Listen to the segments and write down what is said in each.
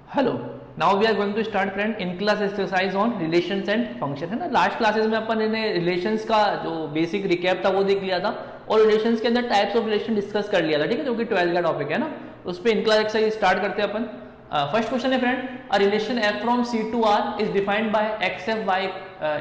Hello, now we are going to start friend in class exercise on relations and function, है ना। Last classes में अपन ने relations का जो बेसिक रिकैप था वो देख लिया था और रिलेशंस के अंदर टाइप्स ऑफ रिलेशन डिस्कस कर लिया था, ठीक है, जो कि 12th का टॉपिक है ना। उस पर इन क्लास एक्सरसाइज स्टार्ट करते हैं अपन। फर्स्ट क्वेश्चन है friend, a relation F from C to R is defined by X F Y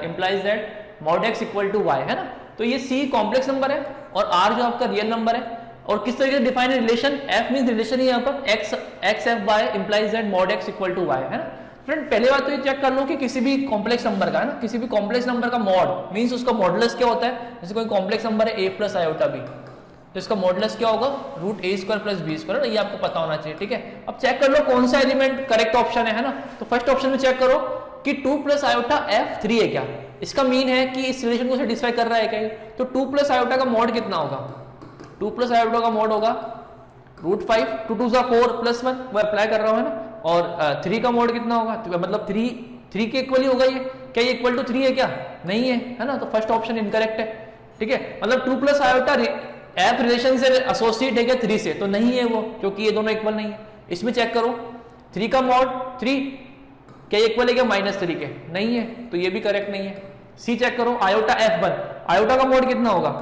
implies that mod X equal to Y, है ना। तो ये सी कॉम्प्लेक्स नंबर है और आर जो आपका रियल नंबर है। और किस तरीके से डिफाइन है रिलेशन, एफ मींस रिलेशन यहाँ पर X F Y implies that mod X equal to Y, है ना। फ्रेंड पहले बात तो ये चेक कर लो कि किसी भी कॉम्प्लेक्स नंबर का, है ना, किसी भी कॉम्प्लेक्स नंबर का मॉड मींस उसका मॉडुलस क्या होता है। जैसे कोई कॉम्प्लेक्स नंबर है a प्लस आयोटा b, तो इसका मॉडुलस क्या होगा, रूट ए स्क्वायर प्लस बी स्क्वायर, ये आपको पता होना चाहिए, ठीक है। अब चेक कर लो कौन सा एलिमेंट करेक्ट ऑप्शन है ना। तो फर्स्ट ऑप्शन में चेक करो कि 2 प्लस आयोटा f 3 है क्या। इसका मीन है कि इस रिलेशन को सेटिस्फाई कर रहा है क्या। तो 2 प्लस आयोटा का मॉड कितना होगा, 2 प्लस आयोटा का मॉड होगा रूट 5, 2 2 4 प्लस 1, वो अप्लाई कर रहा हूं, है ना। और 3 का मॉड कितना होगा, तो मतलब 3 के इक्वल ही होगा ये। क्या ये इक्वल टू 3 है क्या, नहीं है ना। तो फर्स्ट ऑप्शन इनकरेक्ट है, ठीक है। मतलब 2 प्लस आयोटा एफ रिलेशन से एसोसिएट है क्या 3 से, तो नहीं है वो, क्योंकि ये दोनों इक्वल नहीं है। इसमें चेक करो 3 का मॉड 3, क्या इक्वल है क्या -3 के, नहीं है, तो ये भी करेक्ट नहीं है। सी चेक करो आयोटा F1, आयोटा का मॉड कितना होगा,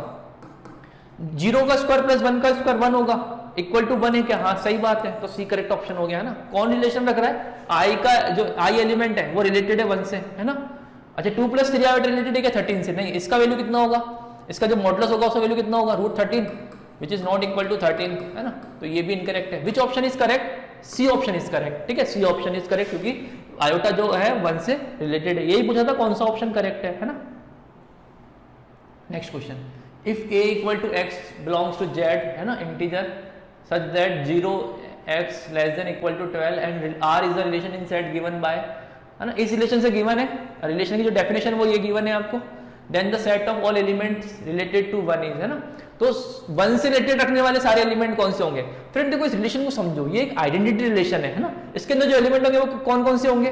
0 का स्क्वायर प्लस 1 का स्क्वायर 1 होगा, इक्वल टू 1 है क्या, हाँ सही बात है, तो सी करेक्ट ऑप्शन हो गया, है ना। कौन रिलेशन रख रहा है, आई का जो आई एलिमेंट है वो रिलेटेड है 1 से, है ना। अच्छा 2 प्लस 3 आयोटा रिलेटेड है क्या 13 से, नहीं। इसका वैल्यू कितना होगा, इसका जो मॉडुलस होगा उसका वैल्यू कितना होगा, root 13, which is not equal to 13, है ना। तो ये भी इनकरेक्ट है। Which option is correct, C option is correct, ठीक है, सी ऑप्शन इज करेक्ट, क्योंकि आयोटा जो है 1 से रिलेटेड है। यही पूछा था कौन सा ऑप्शन करेक्ट है ना। Next question, if a equal to x belongs to z, है ना, integer such that 0x less than equal to 12 and r is the relation in set given by, है ना, इस रिलेशन से गिवन है, relation की जो डेफिनेशन वो ये गिवन है आपको। Then the set of all elements related to 1 is, है ना। तो 1 से रिलेटेड रखने वाले सारे एलिमेंट कौन से होंगे। फ्रेंड देखो इस रिलेशन को समझो, ये एक आइडेंटिटी रिलेशन है ना। इसके अंदर जो एलिमेंट होंगे वो कौन कौन से होंगे,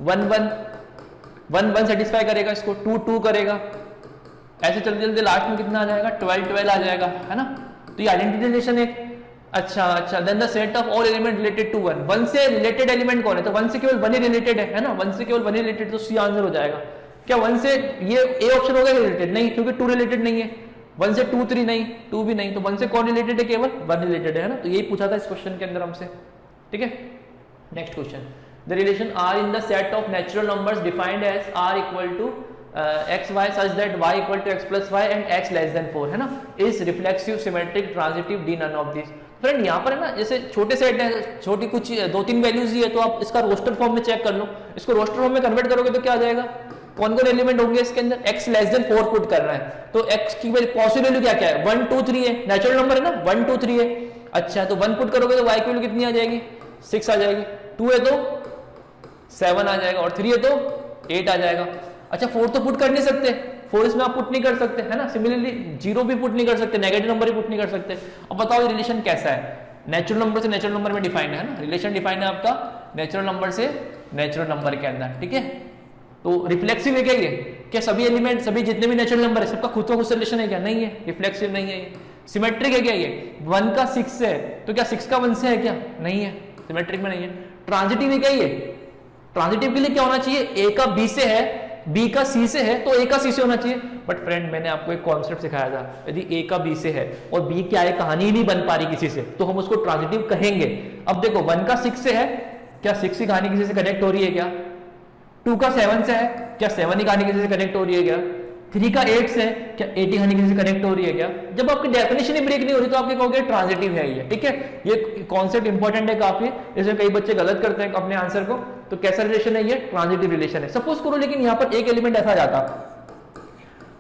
1 1 1 सेटिस्फाई करेगा इसको, 2 2 करेगा, ऐसे चलते चलते लास्ट में कितना आ जाएगा, 12 12 आ जाएगा, है ना। तो ये आइडेंटिटी रिलेशन है। अच्छा then the set of all element related to 1, 1 से रिलेटेड एलिमेंट कौन है, तो 1 से केवल 1 ही रिलेटेड है ना, 1 से केवल 1 ही रिलेटेड, तो सी आंसर हो जाएगा। क्या 1 से ये ए ऑप्शन होगा रिलेटेड, नहीं, क्योंकि 2 रिलेटेड नहीं है। 1 से 2 3 नहीं, 2 भी नहीं, तो 1 से कौन रिलेटेड है, केवल 1 रिलेटेड है ना। तो यही पूछा था इस क्वेश्चन के अंदर हमसे, ठीक है। Next question, the relation R in the set of natural numbers defined as R equal to X Y such that Y equal to X plus Y and X less than 4, है ना, is reflexive symmetric transitive D none of this. Friend यहाँ पर है ना, जैसे छोटे set है, छोटी कुछ 2-3 वैल्यूज ही है, तो आप इसका रोस्टर फॉर्म में चेक कर लो। इसको रोस्टर फॉर्म में कन्वर्ट करोगे तो क्या आ जाएगा, कौन कौन एलिमेंट होंगे इसके अंदर, x लेस देन 4 पुट करना है, तो x की पॉसिबल वैल्यू क्या क्या है, 1 2 3 है, नेचुरल नंबर है ना, 1 2 3 है। अच्छा तो 1 पुट करोगे तो y की वैल्यू कितनी आ जाएगी, 6 आ जाएगी, 2 है तो 7 आ जाएगा, और 3 है तो 8 आ जाएगा। अच्छा 4 तो पुट कर नहीं सकते, 4 इसमें आप पुट नहीं कर सकते, है ना। सिमिलरली 0 भी पुट नहीं कर सकते, नेगेटिव नंबर भी पुट नहीं कर सकते। अब बताओ ये रिलेशन कैसा है, नेचुरल नंबर से नेचुरल नंबर में डिफाइंड है ना, रिलेशन डिफाइंड है आपका नेचुरल नंबर से नेचुरल नंबर के अंदर, ठीक है। तो रिफ्लेक्सिव है क्या ये, क्या सभी एलिमेंट सभी जितने भी नेचुरल नंबर है सबका खुद का खुद से रिलेशन है क्या, नहीं है, रिफ्लेक्सिव नहीं है ये। सिमेट्रिक है क्या ये, 1 का 6 से है, तो क्या 6 का 1 से है क्या, नहीं है, सिमेट्रिक में नहीं है। ट्रांजिटिव है क्या ये, ट्रांजिटिव के लिए क्या होना चाहिए, a का b से है, b का c से है, तो a का c से होना चाहिए। बट फ्रेंड मैंने आपको एक कॉन्सेप्ट सिखाया था, यदि a का b से है और b क्या है, कहानी ही नहीं बन पा रही किसी से, तो हम उसको ट्रांजिटिव कहेंगे। अब देखो 1 का 6 से है, क्या 6 की कहानी किसी से कनेक्ट हो रही है क्या, 2 का 7 से है, क्या 7 की कहानी किसी से कनेक्ट हो रही है क्या, 3 का 8 से है, क्या 8 की कहानी किसी से कनेक्ट हो रही है क्या। जब आपकी डेफिनेशन ही ब्रेक नहीं हो रही तो आप क्या कहोगे, ट्रांजिटिव है ये, ठीक है। ये कॉन्सेप्ट इंपॉर्टेंट है काफी, इसमें कई बच्चे गलत करते हैं अपने आंसर को। तो कैसा रिलेशन है ये, ट्रांजिटिव रिलेशन है। सपोज करो लेकिन यहाँ पर एक एलिमेंट ऐसा जाता,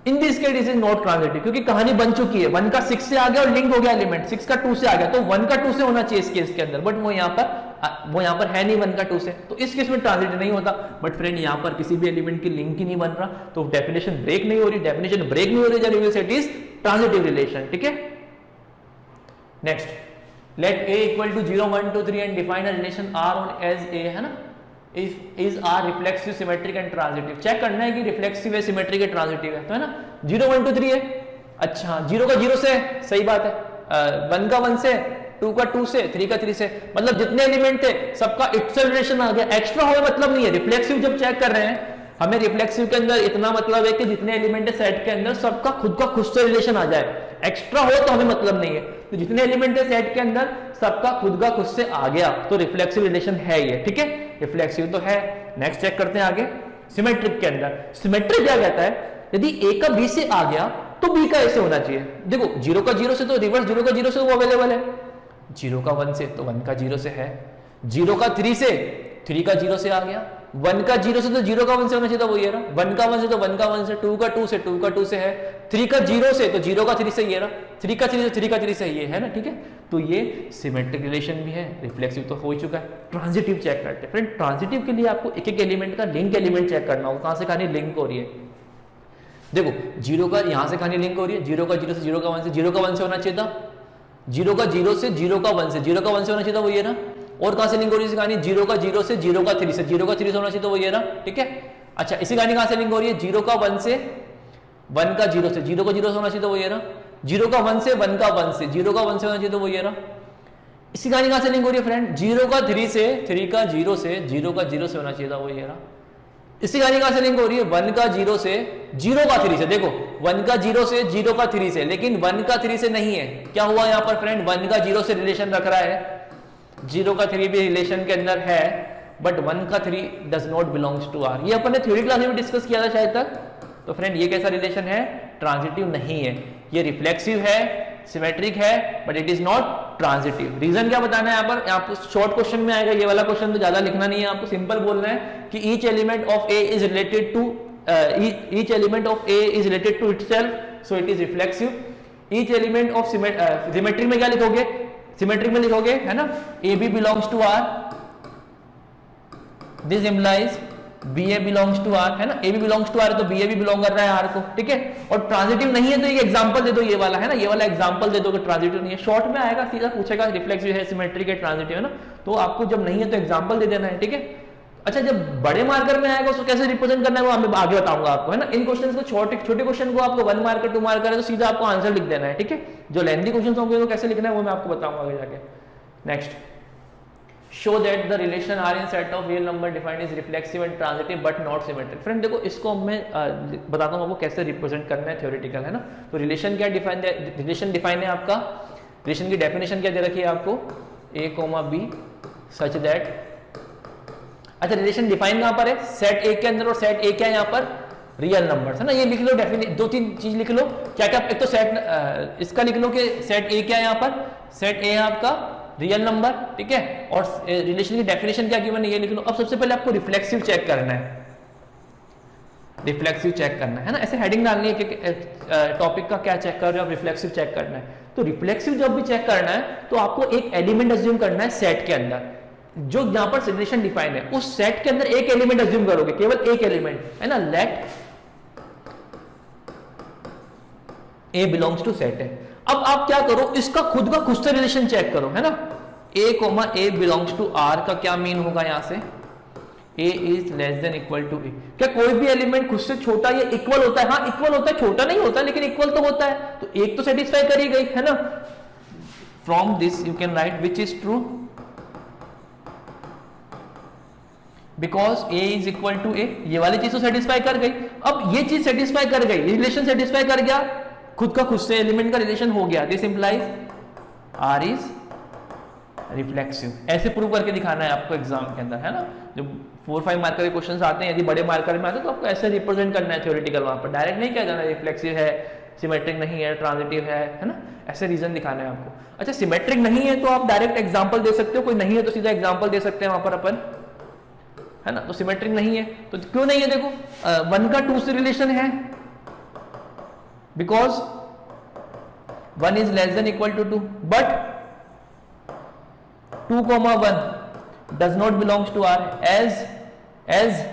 in this case is not transitive, क्योंकि कहानी बन चुकी है, 1 का 6 से आ गया और लिंक हो गया एलिमेंट, 6 का 2 से आ गया, तो 1 का 2 से होना चाहिए इस केस के अंदर, बट वो यहाँ पर है नहीं 1 का 2 से, तो इस केस में ट्रांजिटिव नहीं होता। बट फ्रेंड यहाँ पर किसी भी एलिमेंट की लिंक ही नहीं बन रहा, तो डेफिनेशन ब्रेक नहीं हो रही, डेफिनेशन ब्रेक नहीं हो रही जब वी से इट इज ट्रांजिटिव रिलेशन, ठीक है। Next, let a equal to 0 1 2 3 and define a relation r on as a, है ना, is R reflexive symmetric and transitive. Check करना है कि रिफ्लेक्सिव है, सिमेट्रिक है, ट्रांजिटिव है, तो है ना। 0 1 2 3 है, अच्छा 0 का 0 से है, सही बात है, 1 का 1 से 2 का 2 से, 3 का 3 से, मतलब जितने एलिमेंट थे सबका इटसेल्फ रिलेशन आ गया। एक्स्ट्रा हो मतलब नहीं है, रिफ्लेक्सिव जब चेक कर रहे हैं हमें रिफ्लेक्सिव के अंदर इतना मतलब है कि जितने एलिमेंट है सेट के अंदर सबका खुद का खुद से रिलेशन आ जाए। एक्स्ट्रा हो तो हमें मतलब नहीं है, तो जितने एलिमेंट है सेट के अंदर सबका खुद का खुद से आ गया तो रिफ्लेक्सिव रिलेशन है ये, ठीक है, रिफ्लेक्सिव तो है। नेक्स्ट चेक करते हैं आगे सिमेट्रिक के अंदर। सिमेट्रिक क्या कहता है, यदि ए का बी से आ गया तो बी का ए से होना चाहिए। देखो 0 का 0 से तो रिवर्स 0 का 0 से वो अवेलेबल है, 0 का 1 से तो 1 का 0 से है, 0 का 3 से 3 का 0 से आ गया, 1 का 0 से तो 0 का 1 से होना चाहिए था, वो ये रहा, 1 का 1 से तो 1 का 1 से, 2 का 2 से 2 का 2 से है, 3 का 0 से तो 0 का 3 से ये रहा, 3 का 3 से 3 का 3 से ये है ना, ठीक है। तो ये सिमेट्रिक रिलेशन भी है, रिफ्लेक्सिव तो हो ही चुका है। ट्रांजिटिव चेक करते हैं फ्रेंड। ट्रांजिटिव के लिए आपको एक एक एलिमेंट का लिंक एलिमेंट चेक करना होगा, कहां से कहानी लिंक हो रही है। देखो 0 का यहां से कहानी लिंक हो रही है, 0 का 0 से 0 का 1 से, 0 का 1 से होना चाहिए था, 0 का 0 से 0 का 1 से, 0 का 1 से होना चाहिए था, वो ये ना। और कहां से लिंक हो रही है कहानी, 0 का 0 से 0 का 3 से, 0 का 3 से होना चाहिए, तो वो ये ना, ठीक है। अच्छा इसी कहानी कहां से लिंक हो रही है, 0 का 1 से 1 का 0 से, 0 का 0 से होना चाहिए, तो वो ये ना, 0 का 1 से 1 का 1 से, 0 का 1 से होना चाहिए, तो वो ये ना। इसी कहानी कहां से लिंक हो रही है फ्रेंड, 0 का 3 से 3 का 0 से, 0 का 0 से होना चाहिए था, वो ये ना। इसी कहानी कहां से लिंक हो रही है, 1 का 0 से 0 का 3 से। देखो 1 का 0 से 0 का 3 से, लेकिन 1 का 3 से नहीं है। क्या हुआ यहाँ पर फ्रेंड, 1 का 0 से रिलेशन रख रहा है, 0 का 3 भी रिलेशन के अंदर है, बट 1 का 3 does not belongs to R. ये अपन ने थ्योरी क्लास में डिस्कस किया था शायद तक। तो फ्रेंड ये कैसा रिलेशन है, ट्रांजिटिव नहीं है, ये रिफ्लेक्सिव है, सिमेट्रिक है, but it is not transitive. Reason क्या बताना है यहाँ पर, आपको शॉर्ट क्वेश्चन में आएगा, ये वाला क्वेश्चन तो ज्यादा लिखना नहीं है, आपको सिंपल बोलना है कि each element of A is related to each element of A is related to itself, so it is reflexive. Each element of symmetry में क्या लिखोगे, सिमेट्रिक में लिखोगे है ना, AB belongs to R, this implies BA belongs to R, है ना, AB belongs to R तो BA भी बिलोंग कर रहा है R को, ठीक है। और ट्रांजिटिव नहीं है तो ये एग्जांपल दे दो, ये वाला है ना, ये वाला एग्जांपल दे दो कि ट्रांजिटिव नहीं है। शॉर्ट में आएगा, सीधा पूछेगा रिफ्लेक्सिव है, सिमेट्रिक है, ट्रांजिटिव है ना, तो आपको जब नहीं है तो एग्जांपल दे देना है, ठीक है। अच्छा जब बड़े मार्कर में आएगा उसको कैसे रिप्रेजेंट करना है वो मैं आगे बताऊंगा आपको, है ना। इन क्वेश्चंस को छोटे क्वेश्चन को आपको 1 मार्कर 2 मार्कर है तो सीधा आपको आंसर लिख देना है, ठीक है। जो लेंथी क्वेश्चंस होंगे वो कैसे लिखना है वो मैं आपको बताऊंगा आगे जाके। Next, show that the relation R in set of real number defined is reflexive and transitive but not symmetric. Friend देखो इसको मैं बताता हूँ आपको कैसे रिप्रेजेंट करना है, थ्योरेटिकल है ना। तो रिलेशन क्या डिफाइन, रिलेशन डिफाइन है आपका, रिलेशन की डेफिनेशन क्या दे रखी है आपको, A, B सच दैट। अच्छा रिलेशन डिफाइन कहां पर है, सेट ए के अंदर, और सेट ए क्या है यहाँ पर, रियल नंबर्स है ना। ये लिख लो डेफिनेशन, 2-3 चीज लिख लो क्या क्या। एक तो सेट इसका लिख लो कि सेट ए क्या है यहाँ पर, सेट ए है आपका रियल नंबर, ठीक है। और रिलेशन की डेफिनेशन क्या की मैंने, ये लिख लो। अब सबसे पहले आपको रिफ्लेक्सिव चेक करना है, रिफ्लेक्सिव चेक करना है ना, ऐसे हेडिंग डालनी है कि टॉपिक का क्या चेक कर रहे हो आप, रिफ्लेक्सिव चेक करना है। तो रिफ्लेक्सिव जब भी चेक करना है तो आपको एक एलिमेंट अज्यूम करना है सेट के अंदर, जो यहां पर रिलेशन डिफाइन है उस सेट के अंदर एक एलिमेंट अज्यूम करोगे, केवल एक एलिमेंट है ना। Let A belongs to set है। अब आप क्या करो, इसका खुद का खुद से रिलेशन चेक करो, है ना। A, बिलोंग्स टू आर का क्या मीन होगा यहां से, A is less than equal to A. क्या कोई भी एलिमेंट खुद से छोटा या इक्वल होता है, हाँ इक्वल होता है, छोटा नहीं होता लेकिन इक्वल तो होता है, तो एक तो सेटिस्फाई करी गई है ना। From this you can write which is true, because A is equal to A, ये वाली चीज तो सेटिस्फाई कर गई। अब ये चीज सेटिस्फाई कर गई, रिलेशन सेटिस्फाई कर गया, खुद का खुद से एलिमेंट का रिलेशन हो गया, this implies R is reflexive. ऐसे प्रूव करके दिखाना है आपको एग्जाम के अंदर, है ना। जो 4-5 मार्कर के क्वेश्चंस आते हैं, यदि बड़े मार्कर में आते हैं तो आपको ऐसे रिप्रेजेंट करना है थ्योरेटिकल, वहां पर डायरेक्ट नहीं कह जाना रिफ्लेक्सिव है, सिमेट्रिक नहीं है, ट्रांजिटिव है ना, ऐसे रीजन दिखाना है आपको। अच्छा सिमेट्रिक नहीं है तो आप डायरेक्ट एग्जाम्पल दे सकते हो, कोई नहीं है तो सीधा एग्जाम्पल दे सकते हैं वहां पर अपन, है ना। तो सिमेट्रिक नहीं है तो क्यों नहीं है, देखो 1 का 2 से रिलेशन है, because 1 is less than equal to 2, but 2,1 does not belongs to R, as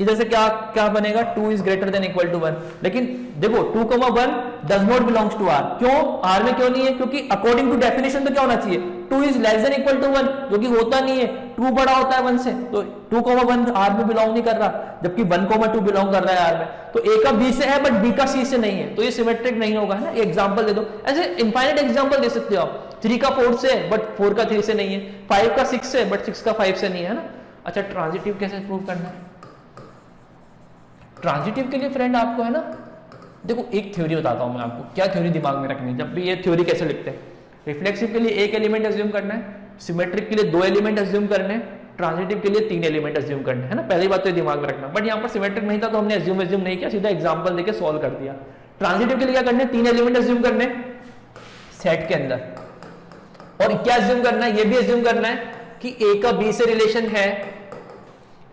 इधर से क्या क्या बनेगा, 2 is greater than equal to 1। लेकिन देखो 2,1 does not belongs to R, क्यों आर में क्यों नहीं है, क्योंकि अकॉर्डिंग टू डेफिनेशन तो क्या होना चाहिए, 2 is less than equal to 1, जो कि होता नहीं है, 2 बड़ा होता है 1 से, तो 2,1 आर में बिलोंग नहीं कर रहा, जबकि 1,2 बिलोंग कर रहा है आर में। तो ए का बी से है बट बी का सी से नहीं है, तो ये सिमेट्रिक नहीं होगा, है ना। एग्जांपल दे दो, ऐसे इनफाइनाइट एग्जांपल दे सकते हो आप। 3 का 4 से है बट 4 का 3 से नहीं है, 5 का 6 से बट 6 का 5 से नहीं है ना। अच्छा ट्रांजिटिव कैसे प्रूव करना है? ट्रांजिटिव के लिए फ्रेंड आपको है ना, देखो एक थ्योरी बताता हूं मैं आपको, क्या थ्योरी दिमाग में रखनी है जब भी ये थ्योरी कैसे लिखते हैं। रिफ्लेक्सिव के लिए एक एलिमेंट अज्यूम करना है, सिमेट्रिक के लिए 2 एलिमेंट अज्यूम करने हैं, ट्रांजिटिव के लिए 3 एलिमेंट अज्यूम करने हैं ना। पहली बात तो दिमाग में रखना, बट यहाँ पर सिमेट्रिक नहीं था तो हमने अज्यूम नहीं किया, सीधा एग्जांपल देके सॉल्व कर दिया। ट्रांजिटिव के लिए क्या करना है, 3 एलिमेंट अज्यूम करने सेट के अंदर, और क्या अज्यूम करना है, ये भी अज्यूम करना है कि ए का बी से रिलेशन है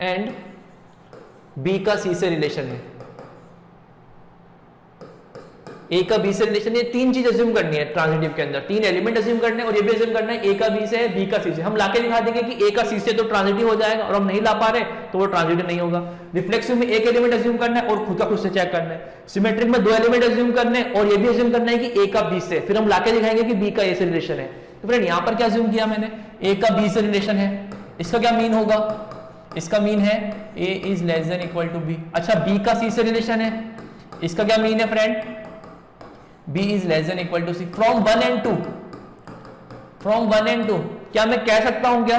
एंड बी का सी से रिलेशन है, ए का बी से रिलेशन है। 3 चीज अज्यूम करनी है ट्रांजिटिव के अंदर, 3 एलिमेंट अज्यूम करने हैं और ये भी अज्यूम करना है ए का बी से है, बी का सी से। हम लाके दिखा देंगे कि ए का सी से तो ट्रांजिटिव हो जाएगा, और हम नहीं ला पा रहे तो वो ट्रांजिटिव नहीं होगा। रिफ्लेक्सिव में एक एलिमेंट अज्यूम करना है और खुद का खुद से चेक करना है। सिमेट्रिक में 2 एलिमेंट अज्यूम करने हैं और ये भी अज्यूम करना है कि ए का बी से, फिर हम लाके दिखाएंगे कि बी का ए से रिलेशन है। तो फ्रेंड यहां पर क्या अज्यूम किया मैंने, ए का बी से रिलेशन है, इसका क्या मीन होगा, इसका मीन है A is less than equal to B. अच्छा बी का सी से रिलेशन है, इसका क्या मीन है friend, b is less than equal to c from 1 and 2, from 1 and 2 क्या मैं कह सकता हूं क्या,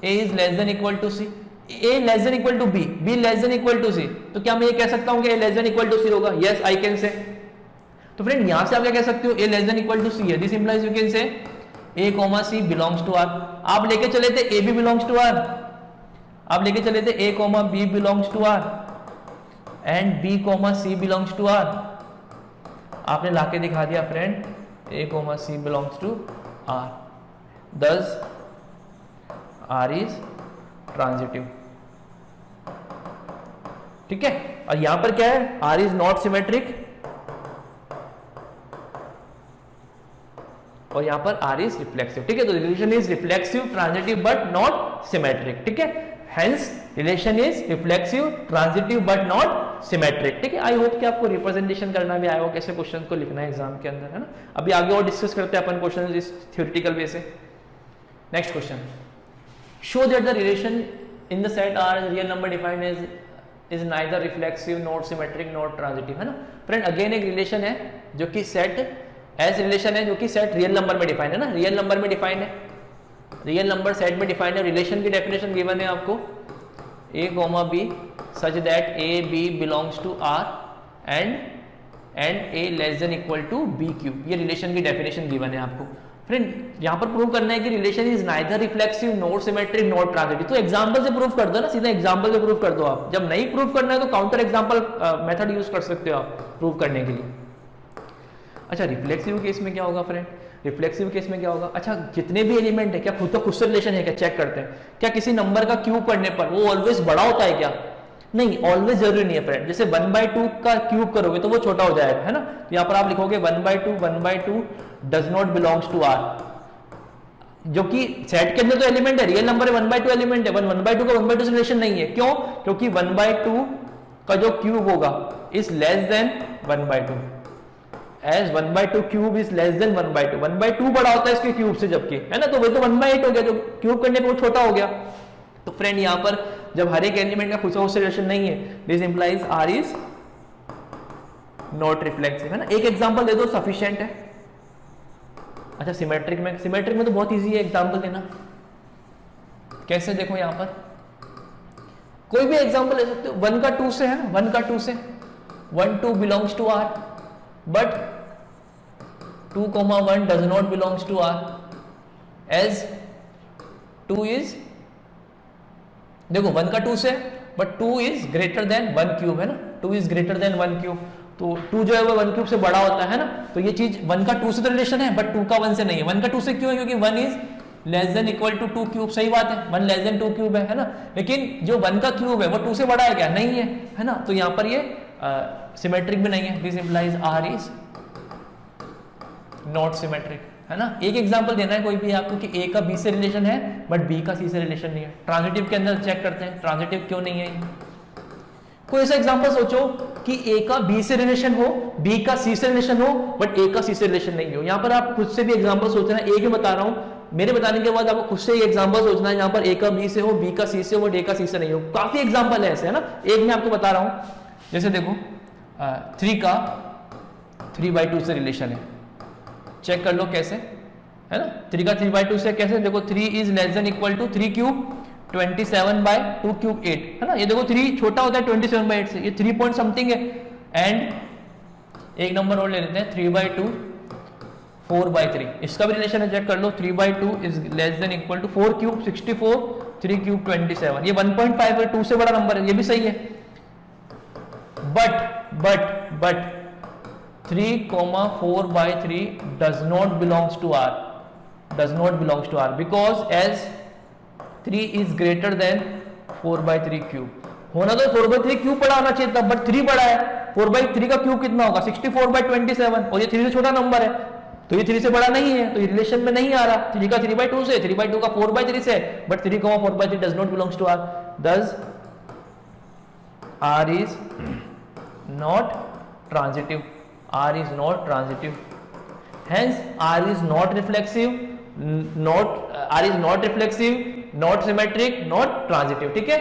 a is less than equal to c, a less than equal to b, b less than equal to c, तो क्या मैं ये कह सकता हूं कि a less than equal to c होगा, yes I can say। तो फ्रेंड यहां से आप क्या कह सकते हो, a less than equal to c है, this implies you can say a comma c belongs to r। आप लेके चले थे a b belongs to r, आप लेके चले थे a comma b belongs to r and b comma c belongs to r, आपने लाके दिखा दिया friend a comma c belongs to r, thus r is transitive। ठीक है, और यहां पर क्या है, r is not symmetric और यहां पर r is reflexive। ठीक है, तो relation is reflexive transitive but not symmetric. ठीक है, hence relation is reflexive transitive but not symmetric. ठीक है, आई होप कि आपको रिप्रेजेंटेशन करना भी आया हो, कैसे क्वेश्चन को लिखना है एग्जाम के अंदर, है ना। अभी आगे और डिस्कस करते हैं अपन क्वेश्चन इस थ्योरेटिकल वे से। Next question, show that the relation in the set R real number defined as is neither reflexive not symmetric not transitive, है ना। फ्रेंड अगेन एक रिलेशन है जो कि सेट एज रिलेशन है, जो कि सेट रियल नंबर में डिफाइंड है ना, रियल नंबर में डिफाइंड है, रियल नंबर सेट में डिफाइंड है। रिलेशन की डेफिनेशन गिवन है आपको, a comma b such that a b belongs to r and a less than equal to b cube, ये रिलेशन की डेफिनेशन गिवन है आपको। फ्रेंड यहां पर प्रूव करना है कि relation is neither reflexive not symmetric not transitive, तो एग्जांपल से प्रूव कर दो ना, सीधा एग्जांपल से प्रूव कर दो आप। जब नहीं प्रूव करना है तो काउंटर एग्जांपल मेथड यूज कर सकते हो आप प्रूव करने के लिए। अच्छा रिफ्लेक्सिव केस में क्या होगा फ्रेंड, रिफ्लेक्सिव केस में क्या होगा, अच्छा जितने भी एलिमेंट है क्या खुद का खुद से रिलेशन है क्या, चेक करते हैं। क्या किसी नंबर का क्यूब करने पर वो ऑलवेज बड़ा होता है क्या, नहीं, ऑलवेज जरूरी नहीं है फ्रेंड। जैसे 1/2 का क्यूब करोगे तो वो छोटा हो जाएगा, है ना। तो यहाँ पर आप लिखोगे 1/2 does not belongs to R, जो कि सेट के अंदर तो एलिमेंट है, रियल नंबर है, 1/2 एलिमेंट है, 1/2 का 1/2 से रिलेशन नहीं है। क्यों, क्योंकि 1/2 का जो क्यूब होगा is less than 1/2, as 1/2 cube is less than 1/2, 1/2 बड़ा होता है इसके क्यूब से, जबकि, है ना, तो वो तो 1/8 हो गया, जो क्यूब करने पे वो छोटा हो गया। तो फ्रेंड यहाँ पर जब हर एक एलिमेंट का खुद से रिलेशन नहीं है, this implies R is not reflexive, है ना। एक एग्जांपल दे दो सफिशिएंट है। अच्छा सिमेट्रिक में तो बहुत इजी है एग्जांपल देना, कैसे, देखो यहाँ पर कोई भी एग्जांपल ले सकते हो। 1 का 2 से है ना, 1 का 2 से 1/2 belongs to R, but 2,1 does not belongs to R, as 2 is, देखो 1 का 2 से, but 2 is greater than 1 cube, है ना, 2 is greater than 1 क्यूब, तो 2 जो है वो 1 क्यूब से बड़ा होता है ना। तो ये चीज 1 का 2 से तो रिलेशन है, बट 2 का 1 से नहीं है। 1 का 2 से क्यों है, क्योंकि 1 is less than equal to 2 cube, सही बात है, 1 लेस देन 2 क्यूब है ना। लेकिन जो 1 का क्यूब है वो 2 से बड़ा है क्या, नहीं है ना। तो यहाँ पर ये सिमेट्रिक भी नहीं है, this implies R is not symmetric, है ना। एक एग्जांपल देना है कोई भी आपको कि ए का बी से रिलेशन है बट बी का सी से रिलेशन नहीं है। ट्रांजिटिव के अंदर चेक करते हैं ट्रांजिटिव क्यों नहीं है। कोई ऐसा एग्जांपल सोचो कि ए का बी से रिलेशन हो, बी का सी से रिलेशन हो, बट ए का सी से रिलेशन नहीं हो। यहाँ पर आप खुद से भी एग्जांपल सोचना, एक ही बता रहा हूँ, मेरे बताने के बाद आपको खुद से ही एग्जांपल सोचना है, यहाँ पर ए का बी से हो, बी का सी से हो, बट ए का सी से नहीं हो। काफी एग्जांपल है ऐसे, है ना। एक मैं आपको बता रहा हूँ, जैसे देखो 3 का 3/2 से रिलेशन है, चेक कर लो कैसे, है ना। 3 का 3/2 से कैसे, देखो 3 is less than equal to 3 cube 27/2 cube 8, है ना। ये देखो 3 छोटा होता है 27/8 से, ये 3 पॉइंट समथिंग है। एंड एक नंबर और ले लेते हैं 3/2 4/3, इसका भी रिलेशन है, चेक कर लो। 3/2 is less than equal to 4 cube 64 3 cube 27, ये 1.5 है, 2 से बड़ा नंबर है, ये भी सही है। But 3,4/3 does not belongs to R, because as 3 is greater than 4/3 cube. होना तो 4/3 क्यूब बड़ा होना चाहिए था, बट 3 बड़ा है। 4/3 का क्यूब कितना होगा 64/27, और ये 3 से छोटा नंबर है, तो ये 3 से बड़ा नहीं है, तो ये रिलेशन में नहीं आ रहा। 3 का 3/2 से, 3/2 का 4/3 से, but 3,4/3 does not belongs to R, thus R is not transitive, R is not transitive, hence R is not reflexive, not symmetric, not transitive, ठीक है।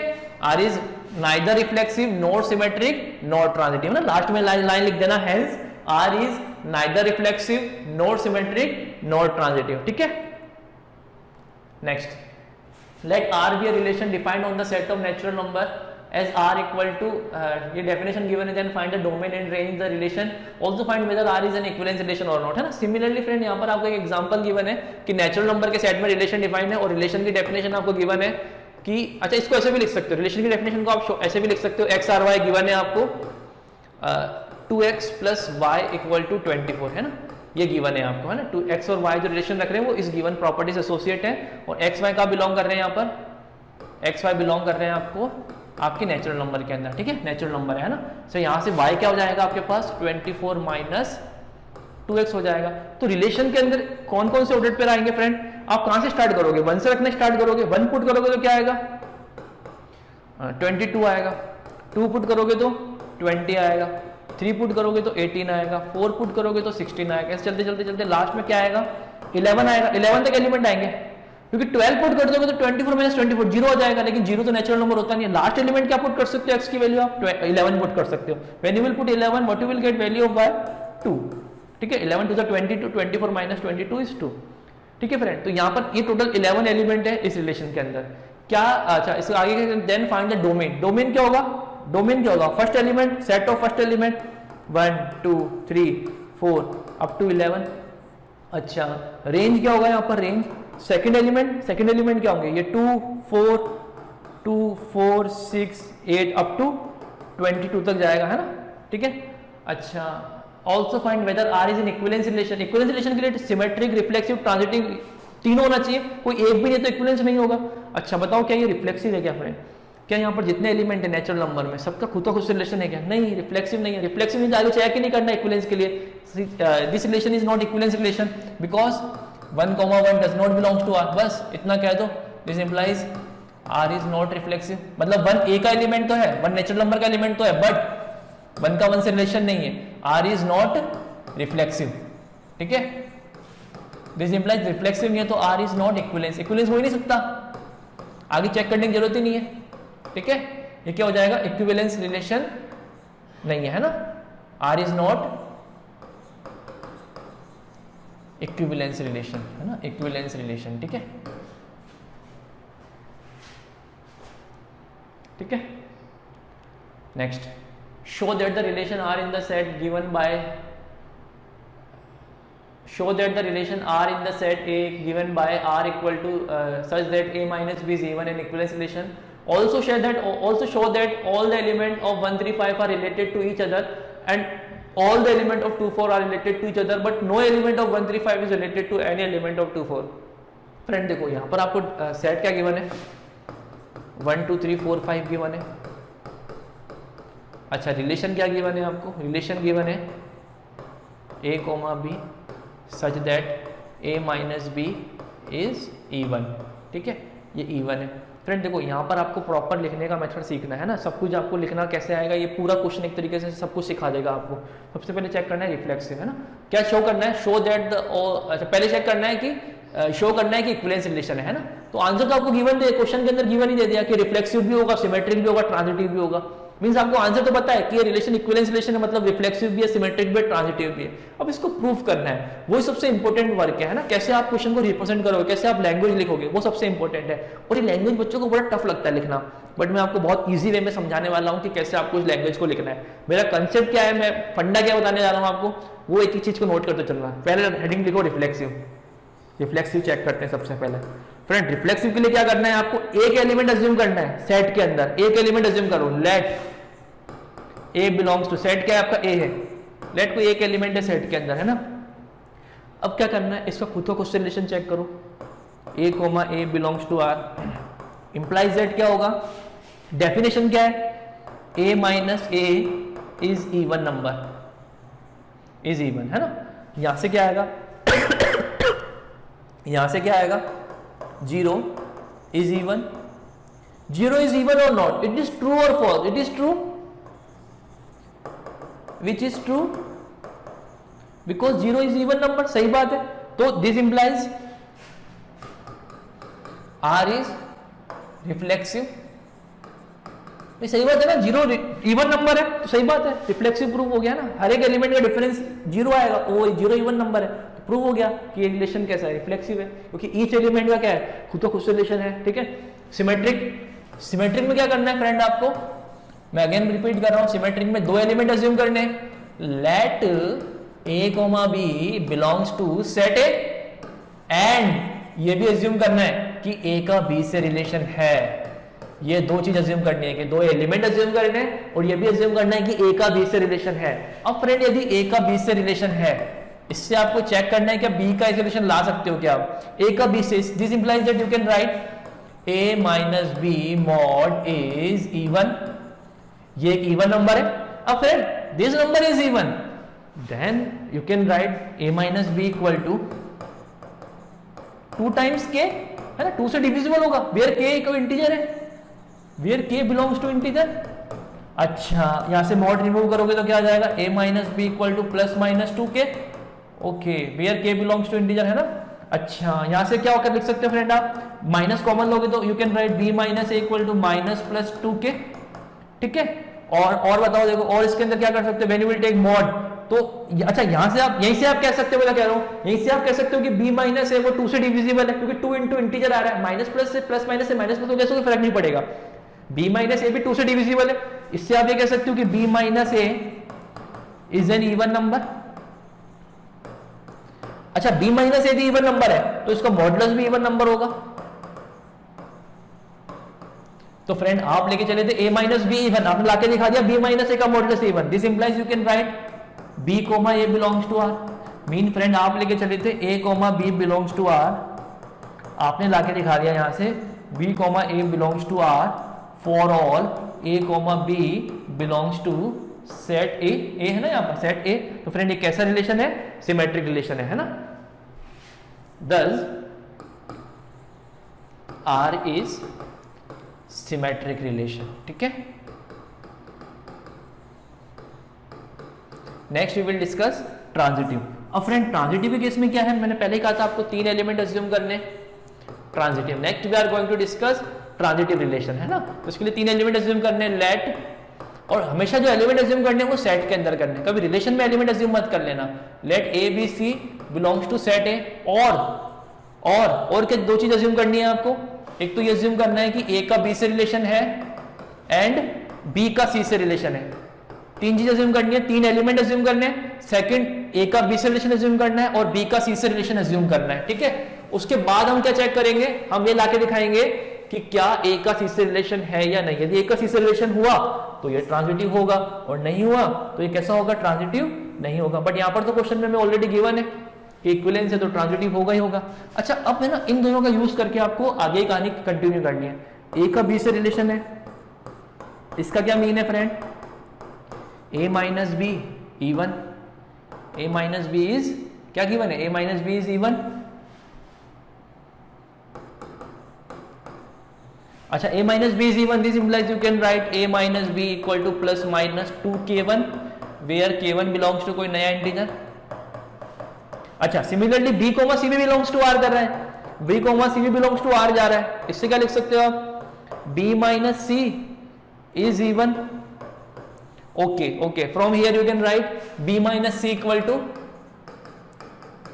R is neither reflexive nor symmetric nor transitive, ना last में line लिख देना, hence R is neither reflexive nor symmetric nor transitive, ठीक है। Next, let R be a relation defined on the set of natural number as R equal to ये definition given है, then find the domain and range the relation, also find whether R is an equivalence relation or not, है ना। Similarly friend, यहाँ पर आपको एक example given है कि नेचुरल नंबर के सेट में रिलेशन डिफाइन है, और रिलेशन की डेफिनेशन आपको गिवन है कि, अच्छा इसको ऐसे भी लिख सकते हो, रिलेशन की डेफिनेशन को आप ऐसे भी लिख सकते हो, एक्स आर वाई गिवन है आपको 2x + y = 24, है ना, ये गिवन है आपको, है ना। 2x और y जो रिलेशन रख रहे हैं वो इस गिवन प्रॉपर्टी से एसोसिएट है, और x y का बिलोंग कर रहे हैं, यहाँ पर x y बिलोंग कर रहे हैं आपको आपके नेचुरल नंबर के अंदर, ठीक है, नेचुरल नंबर है ना। तो यहाँ से y क्या हो जाएगा आपके पास 24 - 2x हो जाएगा। तो रिलेशन के अंदर कौन कौन से ऑर्डर पे आएंगे फ्रेंड, आप कहां से स्टार्ट करोगे, 1 से रखना स्टार्ट करोगे, 1 पुट करोगे तो क्या आएगा 22 आएगा, 2 पुट करोगे तो 20 आएगा, 3 पुट करोगे तो 18 आएगा, 4 पुट करोगे तो 16 आएगा, ऐसे चलते चलते लास्ट में क्या आएगा 11 आएगा। 11 तक एलिमेंट आएंगे, क्योंकि 12 पुट कर दोगे तो 24 - 24 0 हो जाएगा, लेकिन 0 तो नेचुरल नंबर होता नहीं है। लास्ट एलिमेंट क्या पुट कर सकते हो, x की वैल्यू आप 11 पुट कर सकते हो। When you will put 11 what you will get value of y 2, ठीक है। 11 2 22, 24 - 22 is 2, ठीक है फ्रेंड। तो यहाँ पर ये टोटल 11 एलिमेंट है इस रिलेशन के अंदर। क्या, अच्छा इसके आगे then find the domain. Domain क्या होगा, डोमेन क्या होगा, first element, set of first element 1 2 3 4 up to 11। अच्छा रेंज क्या होगा यहाँ पर, रेंज सेकंड एलिमेंट क्या होंगे, ये 2 4 6 8 अप टू 22 तक जाएगा, है ना, ठीक है। अच्छा also find whether R is in equivalence relation. Equivalence relation के लिए सिमेट्रिक, रिफ्लेक्सिव, ट्रांजिटिव तीनों होना चाहिए, कोई एक भी नहीं तो इक्विवेलेंस नहीं होगा। अच्छा बताओ क्या ये रिफ्लेक्सिव है क्या फ्रेंड, क्या यहाँ पर जितने एलिमेंट है नेचुरल नंबर में सबका खुद का खुद से रिलेशन है क्या, नहीं रिफ्लेक्सिव नहीं है। रिफ्लेक्सिव नहीं तो आगे चेक ही नहीं करना इक्विवेलेंस के लिए, this relation is not equivalence relation because 1, 1 does not belongs to R, बस इतना कह दो। This implies R is not reflexive, मतलब 1 ए का एलिमेंट तो है, 1 नेचुरल नंबर का एलिमेंट तो है, बट 1 का 1 से रिलेशन नहीं है, आर इज नॉट रिफ्लेक्सिव, ठीक है। दिस इंप्लाइज रिफ्लेक्सिव नहीं है तो R is not equivalence, equivalence हो ही नहीं सकता, आगे चेक करने की जरूरत ही नहीं है, ठीक है। ये क्या हो जाएगा, इक्विवेलेंस रिलेशन नहीं है ना, R is not equivalence relation, है ना, इक्विवेलेंस रिलेशन, ठीक है, ठीक है। Next, show that the relation R in the set given by show that the relation R in the set A given by R equal to such that A minus B is even an equivalence relation. Also show that all the element of 1 3 5 are related to each other and all the element of 2 4 are related to each other, but no element of 1 3 5 is related to any element of 2 4. Friend देखो यहाँ पर आपको set क्या given है, 1 2 3 4 5 given है। अच्छा relation क्या given है आपको, रिलेशन गिवन है a, b such that a minus B is even, ठीक है, ये इवन है। फ्रेंड देखो यहाँ पर आपको प्रॉपर लिखने का मेथड सीखना है ना, सब कुछ आपको लिखना कैसे आएगा, ये पूरा क्वेश्चन एक तरीके से सब कुछ सिखा देगा आपको। सबसे पहले चेक करना है रिफ्लेक्सिव, है ना, क्या शो करना है, शो दैट द, अच्छा पहले चेक करना है कि शो करना है कि इक्विवेलेंस रिलेशन है ना। तो आंसर तो आपको गिवन दे, क्वेश्चन के अंदर गिवन ही दे दिया कि रिफ्लेक्सिव भी होगा, सिमेट्रिक भी होगा, ट्रांजिटिव भी होगा। मींस आपको आंसर तो पता है कि ये रिलेशन इक्विवेलेंस रिलेशन है, मतलब रिफ्लेक्सिव भी है, सिमेट्रिक भी है, ट्रांजिटिव भी है। अब इसको प्रूफ करना है, वही सबसे इंपॉर्टेंट वर्क है ना, कैसे आप क्वेश्चन को रिप्रेजेंट करोगे, कैसे आप लैंग्वेज लिखोगे, वो सबसे इंपॉर्टेंट है। और ये लैंग्वेज बच्चों को बड़ा टफ लगता है लिखना, बट मैं आपको बहुत ईजी वे में समझाने वाला हूँ कि कैसे आपको इस लैंग्वेज को लिखना है। मेरा कंसेप्ट क्या है, मैं फंडा क्या बताने जा रहा हूँ आपको, वो एक ही चीज को नोट करते चलना है। पहले हेडिंग लिखो रिफ्लेक्सिव, रिफ्लेक्सिव चेक करते हैं सबसे पहले। फ्रेंड रिफ्लेक्सिव के लिए क्या करना है आपको, एक एलिमेंट अज्यूम करना है सेट के अंदर, एक एलिमेंट अज्यूम करो, let A belongs to, set क्या है आपका ए है, लेट कोई एक एलिमेंट है सेट के अंदर, है ना। अब क्या करना है, इसका खुद का क्वेश्चन रिलेशन चेक करो, A comma A belongs to R implies that क्या होगा, डेफिनेशन क्या है, A minus A is even number, is even, है ना। यहां से क्या आएगा यहां से क्या आएगा, 0 इज इवन, 0 इज इवन और नॉट, इट इज ट्रू और false, it is true, which is true because 0 is even number, सही बात है। तो this implies R is reflexive, सही बात है ना, 0 इवन नंबर है तो सही बात है, रिफ्लेक्सिव प्रूव हो गया ना, हर एक एलिमेंट का डिफरेंस 0 आएगा, वो 0 इवन नंबर है, तो प्रूव हो गया कि ये रिलेशन कैसा है, रिफ्लेक्सिव है, क्योंकि ईच एलिमेंट का क्या है, खुद का रिलेशन है, ठीक है। सिमेट्रिक, सिमेट्रिक में क्या करना है फ्रेंड आपको, मैं अगेन रिपीट कर रहा हूं, सिमेट्रिक में दो एलिमेंट अज्यूम करने, let A comma B belongs to set A, and ये भी अज्यूम करना है कि ए का बी से रिलेशन है, ये दो चीज अज्यूम करनी है कि दो एलिमेंट अज्यूम करने हैं, और ये भी अज्यूम करना है कि ए का बी से रिलेशन है। अब फ्रेंड यदि ए का बी से रिलेशन है, इससे आपको चेक करना है कि बी का रिलेशन ला सकते हो क्या आप, ए का बी से, this implies that you can write A minus B mod A is even, ये एक इवन नंबर है। अब friend this number is even, then you can write A minus B equal to 2 times K, है ना, 2 से divisible होगा, where के कोई इंटीजर है, where K belongs to integer. अच्छा यहां से मॉड रिमूव करोगे तो क्या आ जाएगा, A minus B equal to plus minus 2 K, okay, where K belongs to integer, है ना। अच्छा यहां से क्या होकर लिख सकते हो फ्रेंड, आप माइनस कॉमन लोगे तो you can write B minus A equal to minus plus 2 K, ठीक है। और बताओ देखो, और इसके अंदर क्या कर सकते हो, when you will take mod, तो अच्छा यहां से आप, यहीं से आप कह सकते हो, मैं कह रहा हूं यहीं से आप कह सकते हो कि b माइनस है वो 2 से डिविजिबल है, क्योंकि 2 इंटू इंटीजर आ रहा है, माइनस प्लस से प्लस माइनस से माइनस प्लस हो गया, कोई फर्क नहीं पड़ेगा, b माइनस ए भी 2 से डिविजिबल है। इससे आप ये कह सकते हो कि b minus A is an even number. अच्छा b माइनस ए भी इवन नंबर है तो इसका मॉडुलस भी इवन नंबर होगा। तो फ्रेंड आप लेके चले थे a माइनस बी इवन, आपने लाके दिखा दिया b माइनस ए का modulus even, this implies you can write b comma a belongs to r, mean friend आप लेके चले थे a comma b belongs to r, आपने लाके दिखा दिया यहां से b comma a belongs to r for all a comma b belongs to set a, a है ना यहाँ पर सेट a, तो फ्रेंड ये कैसा रिलेशन है, सिमेट्रिक रिलेशन है ना। Thus R is symmetric relation, ठीक है। Next we will discuss transitive. अब फ्रेंड ट्रांजिटिव के केस में क्या है, मैंने पहले ही कहा था आपको 3 एलिमेंट अज्यूम करने, transitive. Next we are going to discuss transitive relation, है ना। तो इसके लिए 3 एलिमेंट अज्यूम करने, लेट, और हमेशा जो एलिमेंट अज्यूम करने वो सेट के अंदर करने, कभी रिलेशन में एलिमेंट अज्यूम मत कर लेना। Let A B C belongs to set A, और क्या दो चीज अज्यूम करनी है आपको, एक तो ये अज्यूम करना है कि ए का बी से रिलेशन है एंड बी का सी से रिलेशन है, 3 चीज अज्यूम करनी है, 3 एलिमेंट अज्यूम करने हैं। सेकंड ए का बी से रिलेशन अज्यूम करना है और बी का सी से रिलेशन अज्यूम करना है, ठीक है। उसके बाद हम क्या चेक करेंगे, हम ये लाके दिखाएंगे कि क्या ए का सी से रिलेशन है या नहीं। यदि ए का सी से रिलेशन हुआ तो ये ट्रांजिटिव होगा, और नहीं हुआ तो ये कैसा होगा, ट्रांजिटिव नहीं होगा। बट यहां पर तो क्वेश्चन में ऑलरेडी गिवन है कि इक्विवेलेंस है तो ट्रांजिटिव होगा ही होगा। अच्छा अब है ना, इन दोनों का यूज करके आपको आगे कहानी कंटिन्यू करनी है। ए का बी से रिलेशन है, इसका क्या मीन है friend, A minus B even, A minus B is क्या गिवन है, A minus B is even. अच्छा a minus B is even, this implies you can write a minus B equal to plus minus 2k1 where k1 belongs to कोई नया integer. अच्छा similarly b comma c भी belongs to r कर रहा है, b comma c भी belongs to r जा रहा है, इससे क्या लिख सकते हो आप, b minus c is even, Okay. From here you can write b minus c equal to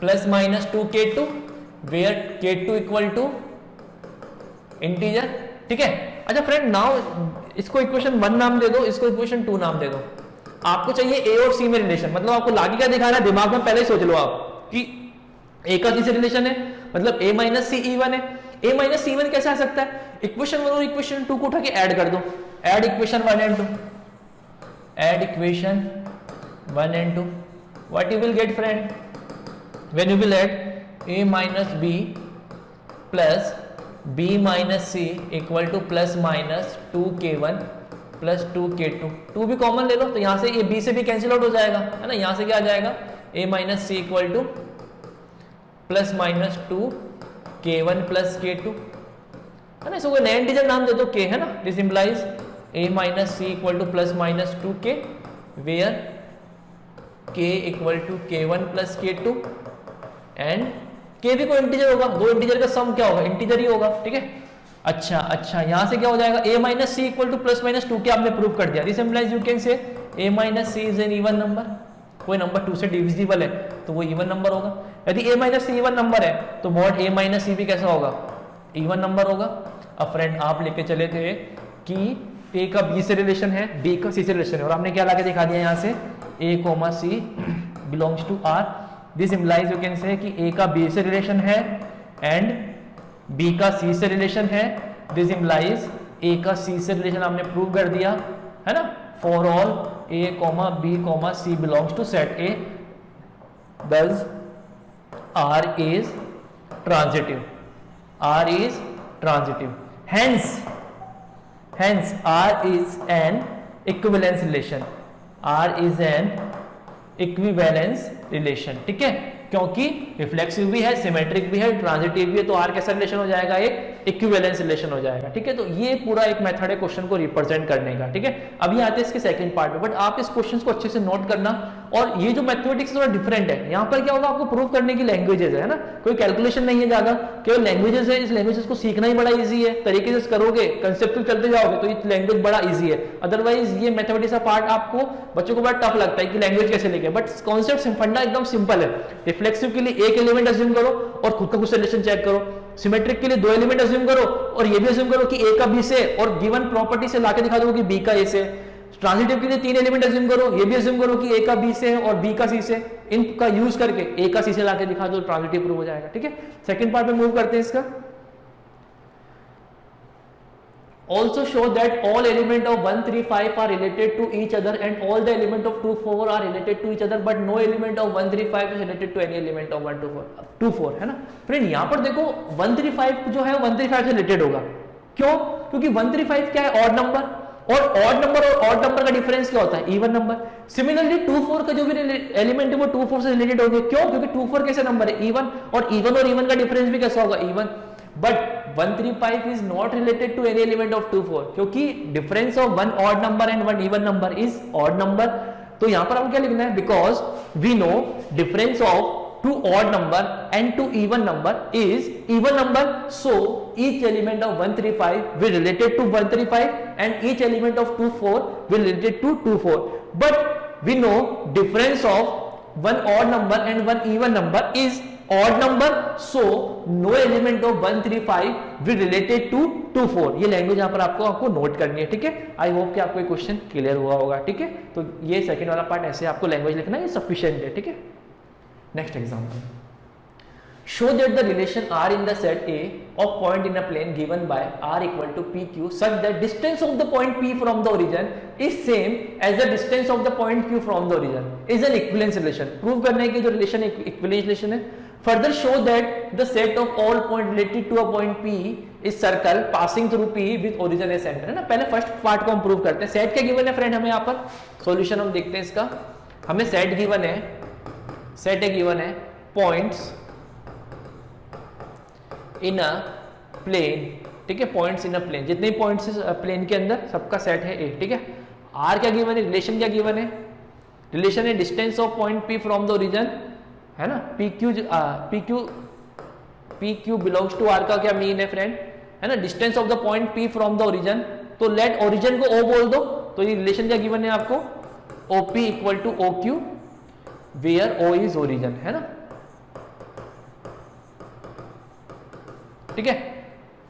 plus minus 2k2 where k2 equal to integer, ठीक है। अच्छा फ्रेंड, नाउ इसको इक्वेशन 1 नाम दे दो, इसको इक्वेशन 2 नाम दे दो। आपको चाहिए ए और सी में रिलेशन, मतलब आपको लागे क्या दिखा रहा है दिमाग में पहले ही सोच लो आप कि ए का सी से रिलेशन है, मतलब ए माइनस सी ई वन है। ए माइनस सी वन कैसे आ सकता है? इक्वेशन 1 और इक्वेशन 2 को उठा के ऐड कर दो, add equation 1 and 2, add equation 1 and 2, what you will get friend? When you will add A minus B plus b minus C equal to plus minus 2k1 plus 2k2, 2 भी common ले लो तो यहां से ये b से भी cancel out हो जाएगा, है ना। यहां से क्या आ जाएगा? a minus C equal to plus minus 2k1 plus k2, है ना। इसको कोई नया इंटीजर नाम दे दो k, है ना। This implies a minus C equal to plus minus 2k where k equal to k1 plus k2 and K भी कोई इंटीजर होगा, दो इंटीजर का सम क्या होगा? इंटीजर ही होगा, ठीक है। अच्छा, यहां से क्या हो जाएगा? a minus C equal to plus minus 2 K आपने प्रूव कर दिया। This implies you can say a minus C is an even number. कोई नंबर 2 से डिविजिबल है तो वो इवन नंबर होगा। यदि a minus C even number है तो मॉड a माइनस सी भी कैसा होगा? इवन नंबर होगा। अब फ्रेंड आप लेके चले थे कि a का b से रिलेशन है, b का c से रिलेशन है, और आपने क्या लाके दिखा दिया यहाँ से a comma c belongs to r। This implies you can say कि a का b से रिलेशन है एंड b का c से रिलेशन है। दिस इम्प्लाइज a का c से रिलेशन आपने प्रूव कर दिया, है ना। For all a comma b comma c belongs to set a, thus r is transitive, r is transitive, hence r is an equivalence relation, r is an equivalence relation, ठीक है। क्योंकि reflexive भी है, symmetric भी है, transitive भी है, तो आर कैसा रिलेशन हो जाएगा? एक इक्विवेलेंस रिलेशन हो जाएगा, ठीक है। तो ये पूरा एक मेथड है क्वेश्चन को रिप्रेजेंट करने का, ठीक है। अभी आते हैं इसके सेकंड पार्ट में, बट आप इस क्वेश्चन को अच्छे से नोट करना। और ये जो मैथमेटिक्स थोड़ा डिफरेंट है, यहाँ पर क्या होगा? आपको प्रूव करने की लैंग्वेजेस है ना, कोई कैलकुलेशन नहीं है ज्यादा, केवल लैंग्वेजेस है। इस लैंग्वेजेस को सीखना ही बड़ा ईजी है, तरीके से करोगे, कंसेप्ट चलते जाओगे तो ये लैंग्वेज बड़ा ईजी है। अदरवाइज ये मैथमेटिक्स का पार्ट आपको बच्चों को बड़ा टफ लगता है कि लैंग्वेज कैसे लेके, बट कॉन्सेप्ट फंडा एकदम सिंपल है। रिफ्लेक्सिव के लिए एक एलिमेंट अज्यूम करो और खुद का कुछ रिलेशन चेक करो। सिमेट्रिक के लिए 2 एलिमेंट अज्यूम करो और ये भी अज्यूम करो कि a का b से, और गिवन प्रॉपर्टी से लाके दिखा दो कि b का a से। ट्रांजिटिव के लिए 3 एलिमेंट अज्यूम करो, ये भी अज्यूम करो कि a का b से है और b का c से। इनका यूज करके a का c से लाके दिखा दो, ट्रांजिटिव प्रूव हो जाएगा, ठीक है। सेकंड पार्ट में मूव करते हैं इसका। Also show that all element of 1, 3, 5 are related to each other and all the element of 2, 4 are related to each other, but no element of 1, 3, 5 is related to any element of 1, 2, 4, है ना। Friend यहाँ पर देखो 1, 3, 5 जो है 1, 3, 5 से related होगा। क्यों? क्योंकि 1, 3, 5 क्या है? ऑड नंबर, और ऑड नंबर और ऑड नंबर का डिफरेंस क्या होता है? Even number. सिमिलरली 2, 4 का जो भी एलिमेंट है वो 2, 4 से रिलेटेड होंगे। क्यों? क्योंकि 2, 4 कैसे नंबर है? इवन, और इवन का डिफरेंस भी कैसा होगा? Even. But 1, 3, 5 is not related to any element of 2, 4, क्योंकि difference of 1 odd number and 1 even number is odd number। तो यहां पर हम क्या लिखना है? because we know difference of 2 odd number and 2 even number is even number, so each element of 1, 3, 5 will related to 1, 3, 5 and each element of 2, 4 will related to 2, 4, but we know difference of 1 odd number and 1 even number is odd number, so no element of 1, 3, 5 will related to 2, 4। ये language यहाँ पर आपको note करनी है, ठीक है। I hope कि आपको ये क्वेश्चन क्लियर हुआ होगा, ठीक है। तो ये सेकंड वाला पार्ट ऐसे आपको लैंग्वेज लिखना है, ये सफिशिएंट है, ठीक है। Next example, show that the relation r in the set A of point in a plane given by r equal to pq such that distance of the point p from the origin is same as the distance of the point q from the origin is an equivalence relation। Prove करने की जो relation equivalence relation है। Further show that the set of all points related to a point P is circle passing through P with origin as center, है ना। पहले first part को हम prove करते हैं। सेट क्या गिवन है फ्रेंड हमें यहाँ पर? सॉल्यूशन हम देखते हैं इसका। हमें सेट गिवन है, सेट गिवन है पॉइंट्स इन अ प्लेन, ठीक है। पॉइंट्स इन अ प्लेन, जितने पॉइंट्स प्लेन के अंदर सबका सेट है ए, ठीक है। आर क्या गिवन है? रिलेशन क्या गिवन है? रिलेशन है distance of point P from the origin, है ना। PQ बिलोंग्स टू आर का क्या मीन है फ्रेंड? है ना, distance of the point P from the origin. तो लेट ओरिजिन को O बोल दो, तो ये रिलेशन क्या गिवन है आपको? OP equal to OQ where O is origin, है ना, ठीक है।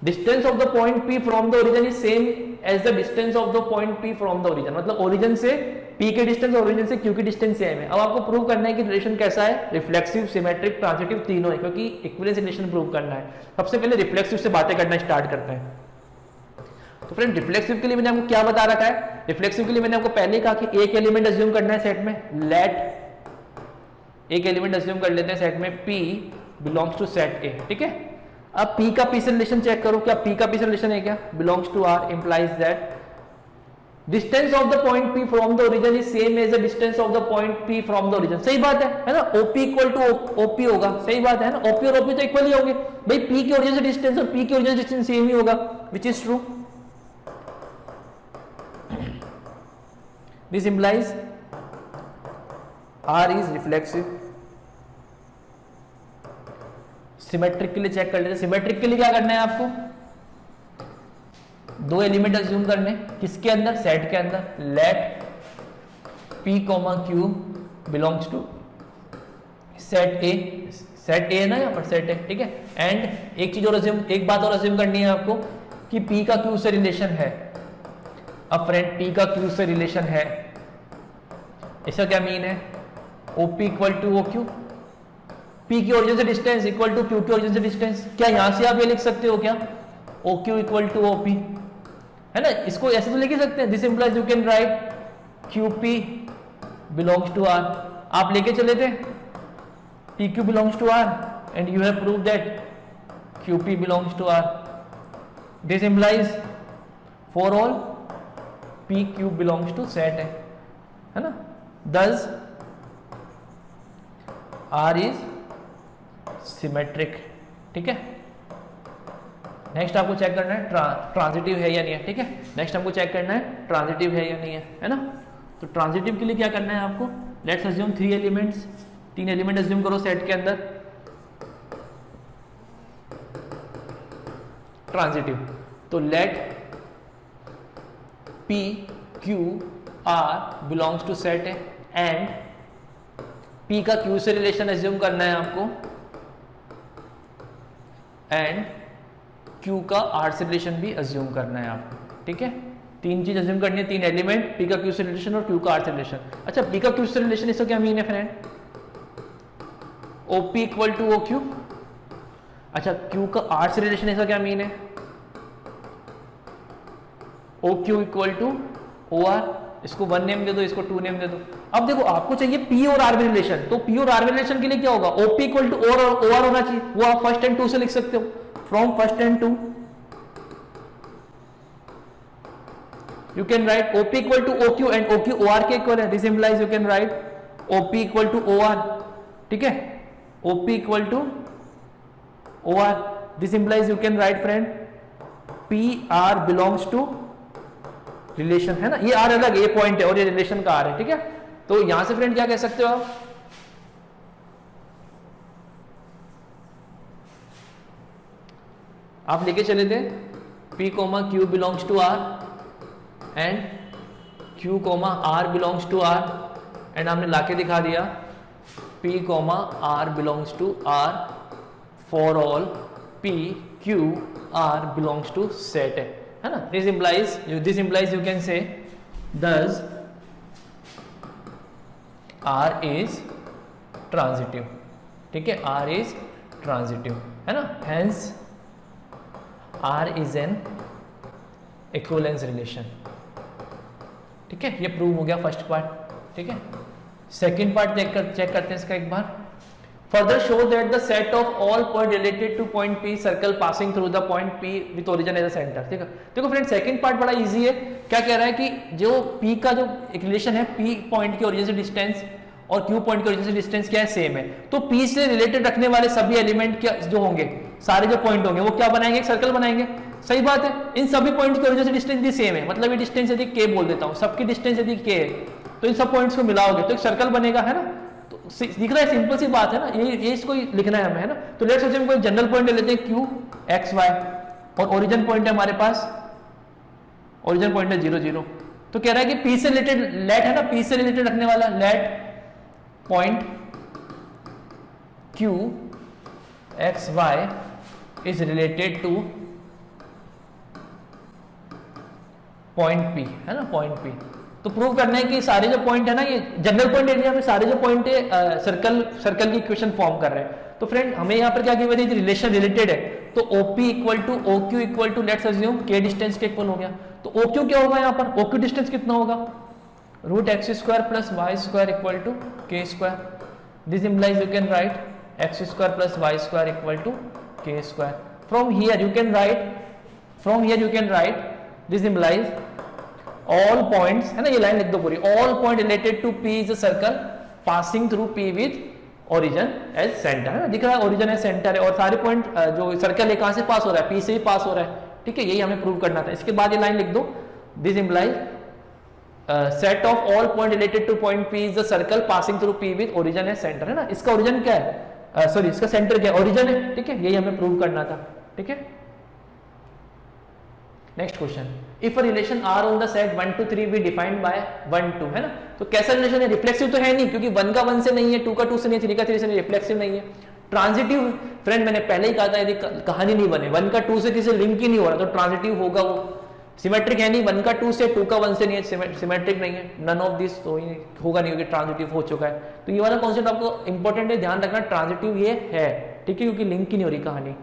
Distance of the point P from the origin is same as the distance of the point P from the origin, मतलब ओरिजिन से P के distance और origin से Q की डिस्टेंस सेम है। अब आपको प्रूव करना है कि रिलेशन कैसा है, रिफ्लेक्सिव, सिमेट्रिक, ट्रांजिटिव तीनों है, क्योंकि इक्विवेलेंस रिलेशन प्रूव करना है। सबसे पहले रिफ्लेक्सिव से बातें करना स्टार्ट करते हैं। तो फ्रेंड रिफ्लेक्सिव के लिए मैंने आपको क्या बता रखा है, रिफ्लेक्सिव के लिए मैंने आपको पहले कहा कि एक एलिमेंट अज्यूम करना है सेट में, लेट एक एलिमेंट अज्यूम कर लेते हैं सेट में P belongs to set A, ठीक है। अब P का P से रिलेशन चेक करो, क्या P का P से रिलेशन है क्या, belongs to R implies that distance of the point P from the origin is same as the distance of the point P from the origin, सही बात है ना। OP इक्वल टू OP होगा, सही बात है ना, OP और OP तो इक्वल ही होंगे भाई, P के ओरिजिन से डिस्टेंस और P के ओरिजिन से डिस्टेंस सेम ही होगा, विच is true. This implies R is reflexive. Symmetric के लिए चेक कर लेते हैं। सिमेट्रिक के लिए क्या करना है आपको, दो एलिमेंट अज्यूम करने, किसके अंदर, सेट के अंदर, let P, Q belongs to set A, set A है ना यहाँ पर, सेट है, ठीक है। एंड एक चीज और अज्यूम, एक बात और अज्यूम करनी है आपको कि P का Q से रिलेशन है। अब फ्रेंड P का Q से रिलेशन है, इसका क्या मीन है, OP equal to OQ, P की ओरिजिन से डिस्टेंस इक्वल टू Q की ओरिजिन से डिस्टेंस। क्या यहां से आप ये लिख सकते हो क्या, OQ इक्वल टू OP, है ना, इसको ऐसे तो लिख ही सकते हैं। This implies you can write QP belongs to R, आप लेके चले थे PQ belongs to R and you have prove that QP belongs to R। This implies for all PQ belongs to set है ना, thus R इज सिमेट्रिक, ठीक है। Next आपको check करना है ट्रांजिटिव है या नहीं है, ठीक है। नेक्स्ट हमको चेक करना है ट्रांजिटिव है या नहीं है ना। तो ट्रांजिटिव के लिए क्या करना है आपको, let's assume 3 elements, 3 element assume करो सेट के अंदर ट्रांजिटिव। तो let P Q R belongs to set है एंड P का Q से रिलेशन अज्यूम करना है आपको एंड Q का R से रिलेशन भी अज्यूम करना है आपको, ठीक है। 3 चीज अज्यूम करनी है, 3 एलिमेंट, P का Q से रिलेशन और Q का R से रिलेशन। अच्छा, P का Q से रिलेशन, इसका क्या मीन है friend, OP equal to OQ। अच्छा, Q का R से रिलेशन, इसका क्या मीन है, OQ इक्वल टू OR। इसको 1 नेम दे दो, इसको 2 नेम दे दो। अब देखो आपको चाहिए P और R में रिलेशन, तो P और R में रिलेशन के लिए क्या होगा, OP इक्वल टू OR होना चाहिए, वो आप फर्स्ट एंड 2 से लिख सकते हो, from first and 2 you can write OP equal to OQ and OQ OR के इक्वल है। This implies you can write OP equal to OR, ठीक है, OP equal to OR। This implies you can write friend PR belongs to relation, है ना, ये R अलग, ये point है और ये रिलेशन का R है, ठीक है। तो यहां से फ्रेंड क्या कह सकते हो आप लेके चले थे P, Q belongs to R and Q, R belongs to R and हमने लाके दिखा दिया P, R belongs to R for all P, Q, R belongs to set है ना। This implies you can say thus R is transitive, ठीक है, R is transitive, है ना, hence R is an equivalence relation, ठीक है। ये prove हो गया फर्स्ट पार्ट, ठीक है। सेकंड पार्ट चेक करते हैं इसका एक बार। Further show that the set of all point related to point P circle passing through the point P with origin as a centre, ठीक है। देखो फ्रेंड सेकंड पार्ट बड़ा इजी है, क्या कह रहा है कि जो P का जो एक रिलेशन है, P पॉइंट के ओरिजिन से डिस्टेंस और Q पॉइंट के ओरिजिन से डिस्टेंस क्या है, सेम है। तो P से रिलेटेड रखने वाले सभी एलिमेंट क्या जो होंगे, सारे जो पॉइंट होंगे वो क्या बनाएंगे, एक सर्कल बनाएंगे, सही बात है। इन सभी पॉइंट के ओरिजिन से डिस्टेंस भी सेम है, मतलब ये डिस्टेंस यदि K बोल देता हूं, सबकी डिस्टेंस यदि K है तो इन सब पॉइंट्स को मिलाओगे तो एक सर्कल बनेगा, है ना। तो दिख रहा है, सिंपल सी बात है ना, ये इसको लिखना है हमें, है ना। तो लेट्स सपोज हम कोई जनरल पॉइंट ले लेते हैं Q X Y और ओरिजिन पॉइंट है हमारे पास, ओरिजिन पॉइंट है 0 0। तो कह रहा है कि पी से रिलेटेड लेट है ना, पी से रिलेटेड रखने वाला, let point Q X Y is related to point P, है ना, पॉइंट पी। तो प्रूव करना है कि सारे जो पॉइंट है ना, ये जनरल पॉइंट एरिया में सारे जो पॉइंट है सर्कल की इक्वेशन फॉर्म कर रहे हैं। तो फ्रेंड हमें यहाँ पर क्या गिवन है, रिलेशन रिलेटेड है, तो OP equal to OQ equal to let's assume K distance के इक्वल हो गया। तो OQ क्या होगा यहाँ पर, OQ डिस्टेंस कितना होगा, root x square plus y square equal to k square. This implies you can write x square plus y square equal to k square. From here you can write this implies all points, है ना, ये line लिख दो पूरी, all point related to P is a circle passing through P with origin as centre, है ना, दिख रहा है ओरिजिन एज सेंटर है, और सारे पॉइंट जो सर्कल है कहां से पास हो रहा है, P से ही पास हो रहा है, ठीक है, यही हमें प्रूव करना था। इसके बाद ये लाइन लिख दो, this implies set of all point related to point P is the circle passing through P with origin as centre, है ना, इसका ओरिजिन क्या है, सॉरी इसका सेंटर क्या है, ओरिजिन है, ठीक है, यही हमें प्रूव करना था, ठीक है। Next question, if a relation R on the set 1 to 3 be defined by 1 2, है ना, तो कैसा रिलेशन है, रिफ्लेक्सिव तो है नहीं, क्योंकि 1 का 1 से नहीं है, 2 का 2 से नहीं है, 3 का 3 से नहीं, रिफ्लेक्सिव नहीं है। ट्रांजिटिव, फ्रेंड मैंने पहले ही कहा था, यदि कहानी नहीं बने 1 का 2 से किसी लिंक ही नहीं हो रहा, तो ट्रांजिटिव होगा वो। सिमेट्रिक है नहीं, 1 का 2 से, 2 का 1 से नहीं है, सिमेट्रिक नहीं है, नन ऑफ दिस तो होगा नहीं, क्योंकि ट्रांजिटिव हो चुका है। तो ये वाला कॉन्सेप्ट आपको इंपॉर्टेंट है, ध्यान रखना, ट्रांजिटिव ये है, ठीक है, क्योंकि लिंक ही नहीं हो रही कहानी।